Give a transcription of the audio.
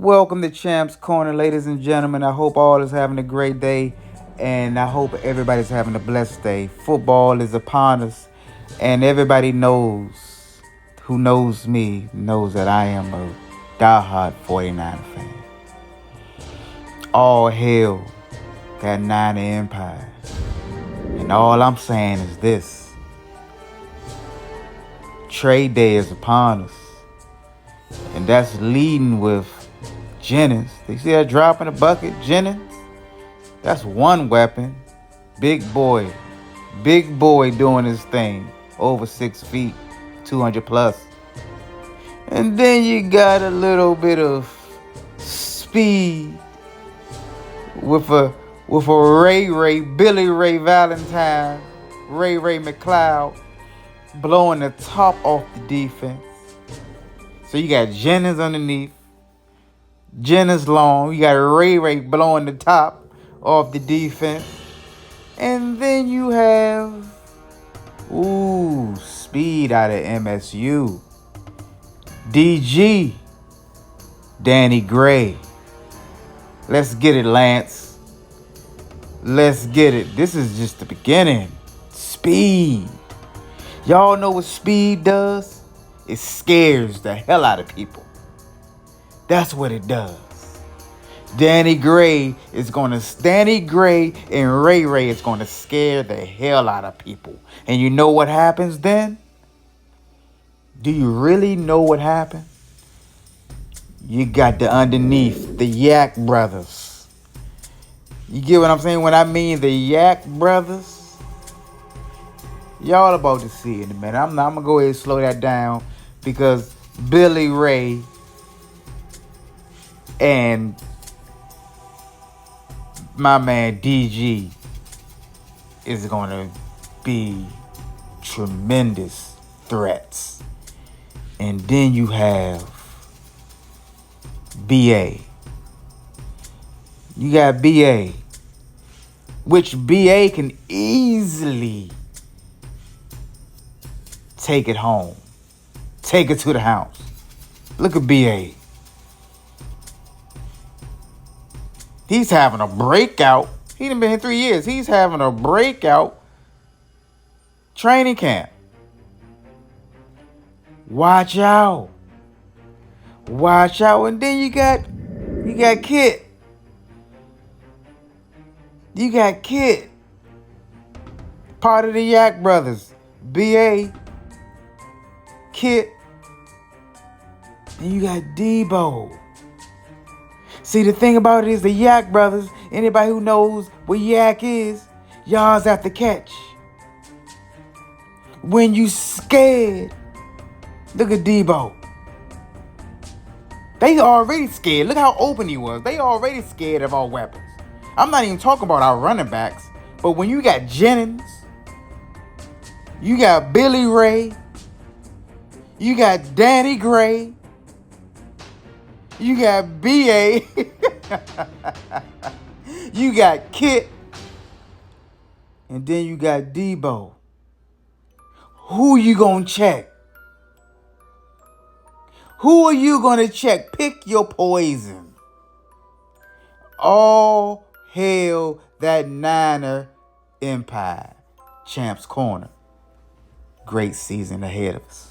Welcome to Champs Corner, ladies and gentlemen. I hope all is having a great day, and I hope everybody's having a blessed day. Football is upon us, and everybody knows, who knows me, knows that I am a diehard 49 fan. All hail that Niner Empire. And all I'm saying is this. Trade day is upon us. And that's leading with Jennings. You see that drop in the bucket? Jennings? That's one weapon. Big boy doing his thing. Over 6 feet, 200 plus. And then you got a little bit of speed with a Billy Ray Valentine, Ray McLeod blowing the top off the defense. So you got Jennings underneath, Jennings long, you got Ray blowing the top off the defense. And then you have speed out of MSU. DG, Danny Gray. Let's get it, Lance. Let's get it. This is just the beginning. Speed. Y'all know what speed does? It scares the hell out of people. That's what it does. Danny Gray and Ray is going to scare the hell out of people. And you know what happens then? Do you really know what happened? You got the underneath, the Yak brothers. You get what I'm saying? When I mean the Yak brothers, y'all about to see it in a minute. I'm going to go ahead and slow that down because Billy Ray and my man DG is going to be tremendous threats. And then you have BA. You got BA, which BA can easily take it home. Take it to the house. Look at BA. He's having a breakout. He done been here 3 years. He's having a breakout training camp. Watch out. Watch out. And then you got Kit. You got Kit. Part of the Yak brothers. BA, Kit, and you got Debo. See, the thing about it is the Yak brothers, anybody who knows what Yak is, y'all's at the catch. When you scared, look at Debo. They already scared. Look how open he was. They already scared of our weapons. I'm not even talking about our running backs, but when you got Jennings, you got Billy Ray, you got Danny Gray, you got BA, you got Kit, and then you got Debo. Who you gonna check? Who are you gonna check? Pick your poison. All hail that Niner Empire. Champs Corner. Great season ahead of us.